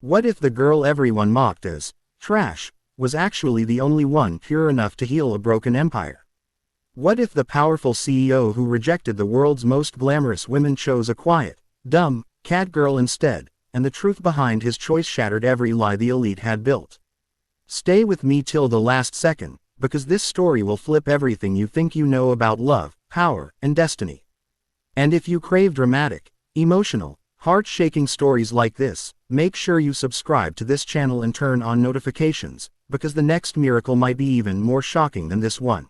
What if the girl everyone mocked as trash was actually the only one pure enough to heal a broken empire? What if the powerful CEO who rejected the world's most glamorous women chose a quiet, dumb, cat girl instead, and the truth behind his choice shattered every lie the elite had built? Stay with me till the last second, because this story will flip everything you think you know about love, power, and destiny. And if you crave dramatic, emotional, heart-shaking stories like this, make sure you subscribe to this channel and turn on notifications, because the next miracle might be even more shocking than this one.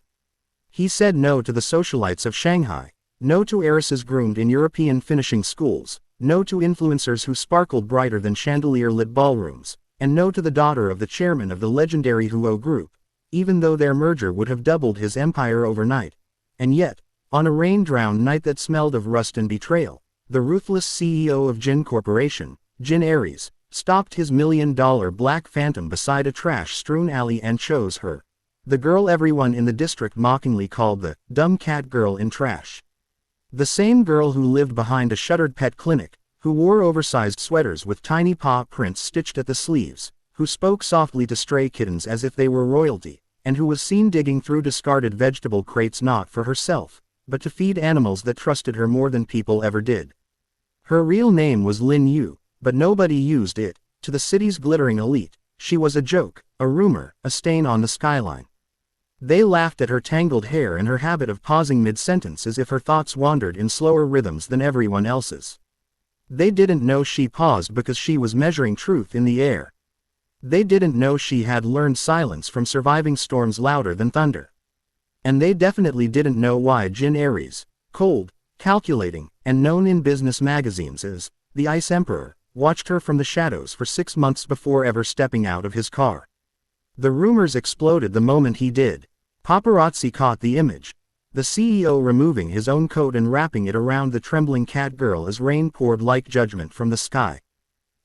He said no to the socialites of Shanghai, no to heiresses groomed in European finishing schools, no to influencers who sparkled brighter than chandelier-lit ballrooms, and no to the daughter of the chairman of the legendary Huo Group, even though their merger would have doubled his empire overnight. And yet, on a rain-drowned night that smelled of rust and betrayal, the ruthless CEO of Jin Corporation, Jin Aries, stopped his $1 million black phantom beside a trash-strewn alley and chose her. The girl everyone in the district mockingly called the dumb cat girl in trash. The same girl who lived behind a shuttered pet clinic, who wore oversized sweaters with tiny paw prints stitched at the sleeves, who spoke softly to stray kittens as if they were royalty, and who was seen digging through discarded vegetable crates not for herself, but to feed animals that trusted her more than people ever did. Her real name was Lin Yu, but nobody used it. To the city's glittering elite, she was a joke, a rumor, a stain on the skyline. They laughed at her tangled hair and her habit of pausing mid-sentence as if her thoughts wandered in slower rhythms than everyone else's. They didn't know she paused because she was measuring truth in the air. They didn't know she had learned silence from surviving storms louder than thunder. And they definitely didn't know why Jin Aries, cold, calculating, and known in business magazines as the Ice Emperor, watched her from the shadows for 6 months before ever stepping out of his car. The rumors exploded the moment he did. Paparazzi caught the image. The CEO removing his own coat and wrapping it around the trembling cat girl as rain poured like judgment from the sky.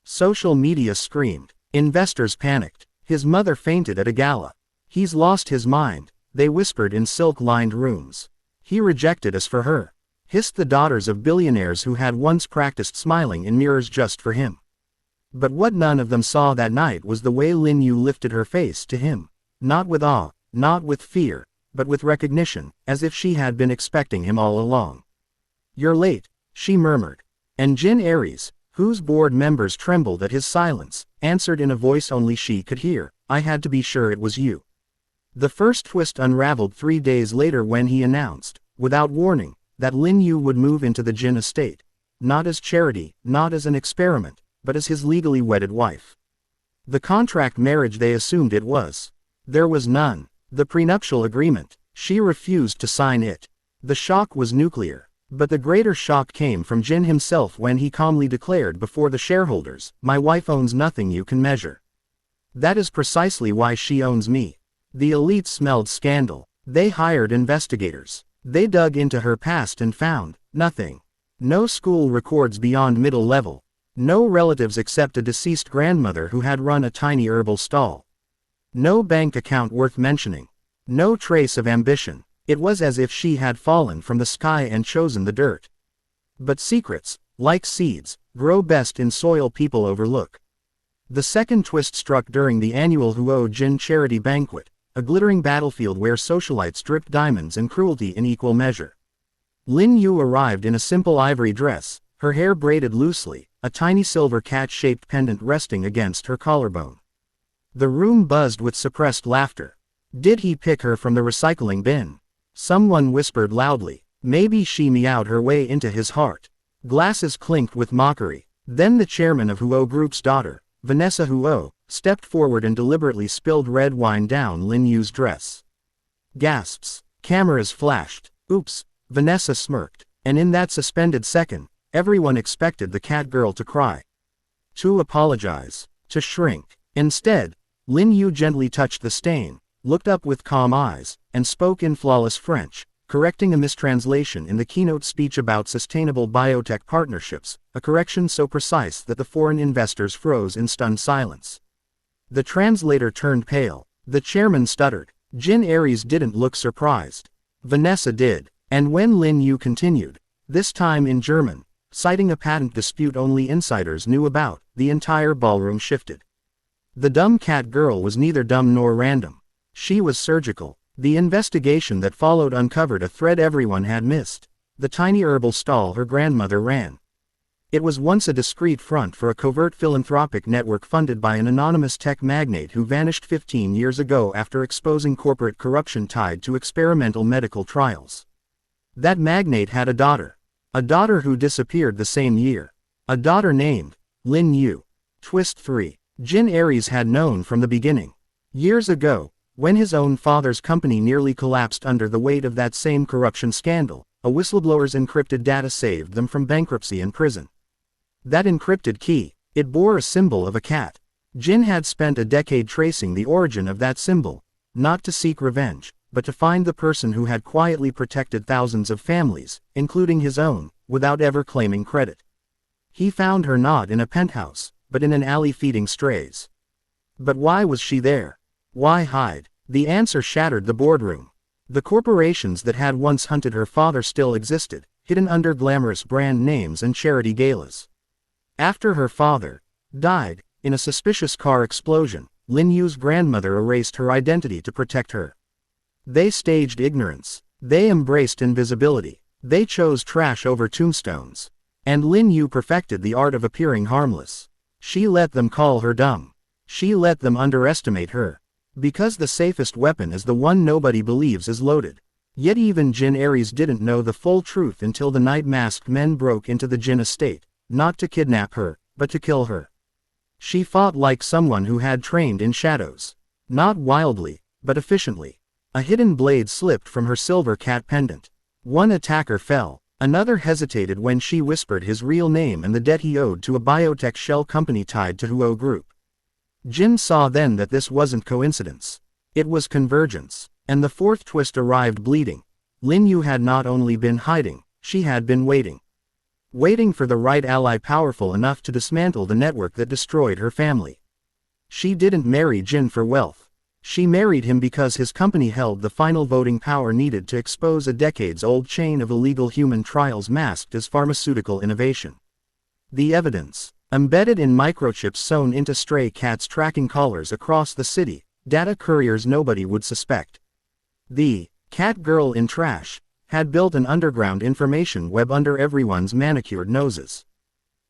Social media screamed. Investors panicked. His mother fainted at a gala. He's lost his mind, they whispered in silk-lined rooms. He rejected us for her, hissed the daughters of billionaires who had once practiced smiling in mirrors just for him. But what none of them saw that night was the way Lin Yu lifted her face to him. Not with awe, not with fear, but with recognition, as if she had been expecting him all along. "You're late," she murmured. And Jin Aries, whose board members trembled at his silence, answered in a voice only she could hear, "I had to be sure it was you." The first twist unraveled 3 days later when he announced, without warning, that Lin Yu would move into the Jin estate, not as charity, not as an experiment, but as his legally wedded wife. The contract marriage they assumed it was. There was none. The prenuptial agreement, she refused to sign it. The shock was nuclear. But the greater shock came from Jin himself when he calmly declared before the shareholders, "My wife owns nothing you can measure. That is precisely why she owns me." The elite smelled scandal. They hired investigators. They dug into her past and found nothing. No school records beyond middle level. No relatives except a deceased grandmother who had run a tiny herbal stall. No bank account worth mentioning. No trace of ambition. It was as if she had fallen from the sky and chosen the dirt. But secrets, like seeds, grow best in soil people overlook. The second twist struck during the annual Huo Jin charity banquet, a glittering battlefield where socialites dripped diamonds and cruelty in equal measure. Lin Yu arrived in a simple ivory dress, her hair braided loosely, a tiny silver cat-shaped pendant resting against her collarbone. The room buzzed with suppressed laughter. Did he pick her from the recycling bin? Someone whispered loudly. Maybe she meowed her way into his heart. Glasses clinked with mockery. Then the chairman of Huo Group's daughter, Vanessa Huo, stepped forward and deliberately spilled red wine down Lin Yu's dress. Gasps. Cameras flashed. Oops, Vanessa smirked. And in that suspended second, everyone expected the cat girl to cry. To apologize. To shrink. Instead, Lin Yu gently touched the stain, looked up with calm eyes, and spoke in flawless French, correcting a mistranslation in the keynote speech about sustainable biotech partnerships, a correction so precise that the foreign investors froze in stunned silence. The translator turned pale. The chairman stuttered. Jin Aries didn't look surprised. Vanessa did. And when Lin Yu continued, this time in German, citing a patent dispute only insiders knew about. The entire ballroom shifted. The dumb cat girl was neither dumb nor random. She was surgical. The investigation that followed uncovered a thread everyone had missed. The tiny herbal stall her grandmother ran. It was once a discreet front for a covert philanthropic network funded by an anonymous tech magnate who vanished 15 years ago after exposing corporate corruption tied to experimental medical trials. That magnate had a daughter. A daughter who disappeared the same year. A daughter named Lin Yu. Twist 3. Jin Aries had known from the beginning. Years ago, when his own father's company nearly collapsed under the weight of that same corruption scandal, a whistleblower's encrypted data saved them from bankruptcy and prison. That encrypted key, it bore a symbol of a cat. Jin had spent a decade tracing the origin of that symbol, not to seek revenge, but to find the person who had quietly protected thousands of families, including his own, without ever claiming credit. He found her not in a penthouse, but in an alley feeding strays. But why was she there? Why hide? The answer shattered the boardroom. The corporations that had once hunted her father still existed, hidden under glamorous brand names and charity galas. After her father died, in a suspicious car explosion, Lin Yu's grandmother erased her identity to protect her. They staged ignorance. They embraced invisibility. They chose trash over tombstones. And Lin Yu perfected the art of appearing harmless. She let them call her dumb. She let them underestimate her. Because the safest weapon is the one nobody believes is loaded. Yet even Jin Aries didn't know the full truth until the night masked men broke into the Jin estate, not to kidnap her, but to kill her. She fought like someone who had trained in shadows. Not wildly, but efficiently. A hidden blade slipped from her silver cat pendant. One attacker fell. Another hesitated when she whispered his real name and the debt he owed to a biotech shell company tied to Huo Group. Jin saw then that this wasn't coincidence. It was convergence. And the fourth twist arrived bleeding. Lin Yu had not only been hiding, she had been waiting. Waiting for the right ally powerful enough to dismantle the network that destroyed her family. She didn't marry Jin for wealth. She married him because his company held the final voting power needed to expose a decades-old chain of illegal human trials masked as pharmaceutical innovation. The evidence, embedded in microchips sewn into stray cats' tracking collars across the city, data couriers nobody would suspect. The cat girl in trash had built an underground information web under everyone's manicured noses.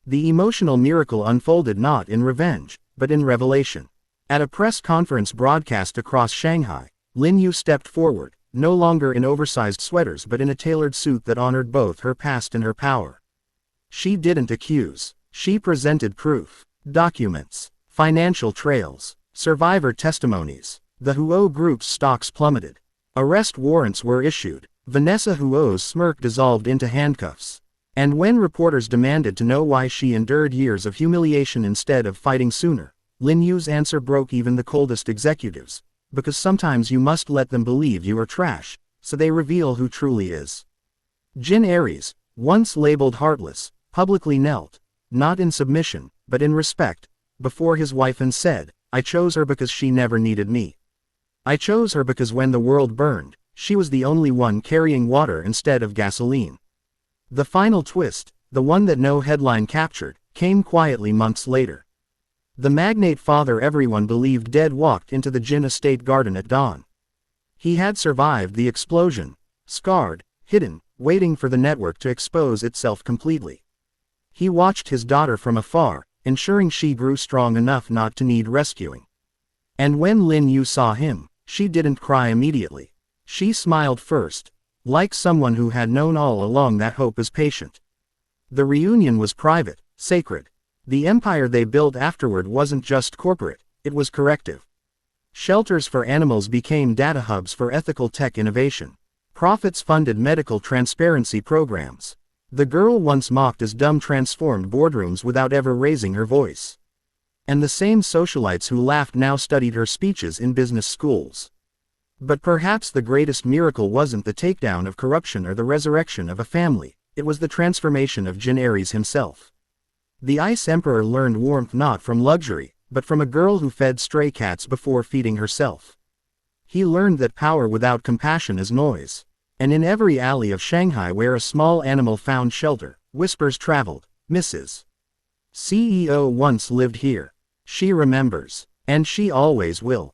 The emotional miracle unfolded not in revenge, but in revelation. At a press conference broadcast across Shanghai, Lin Yu stepped forward, no longer in oversized sweaters but in a tailored suit that honored both her past and her power. She didn't accuse. She presented proof. Documents. Financial trails. Survivor testimonies. The Huo Group's stocks plummeted. Arrest warrants were issued. Vanessa Huo's smirk dissolved into handcuffs. And when reporters demanded to know why she endured years of humiliation instead of fighting sooner, Lin Yu's answer broke even the coldest executives. Because sometimes you must let them believe you are trash, so they reveal who truly is. Jin Aries, once labeled heartless, publicly knelt, not in submission, but in respect, before his wife and said, "I chose her because she never needed me. I chose her because when the world burned, she was the only one carrying water instead of gasoline." The final twist, the one that no headline captured, came quietly months later. The magnate father everyone believed dead walked into the Jin estate garden at dawn. He had survived the explosion, scarred, hidden, waiting for the network to expose itself completely. He watched his daughter from afar, ensuring she grew strong enough not to need rescuing. And when Lin Yu saw him, she didn't cry immediately. She smiled first, like someone who had known all along that hope is patient. The reunion was private, sacred. The empire they built afterward wasn't just corporate, it was corrective. Shelters for animals became data hubs for ethical tech innovation. Profits funded medical transparency programs. The girl once mocked as dumb transformed boardrooms without ever raising her voice. And the same socialites who laughed now studied her speeches in business schools. But perhaps the greatest miracle wasn't the takedown of corruption or the resurrection of a family, it was the transformation of Jin Aries himself. The Ice Emperor learned warmth not from luxury, but from a girl who fed stray cats before feeding herself. He learned that power without compassion is noise. And in every alley of Shanghai where a small animal found shelter, Whispers traveled. Mrs. CEO once lived here. She remembers. And she always will.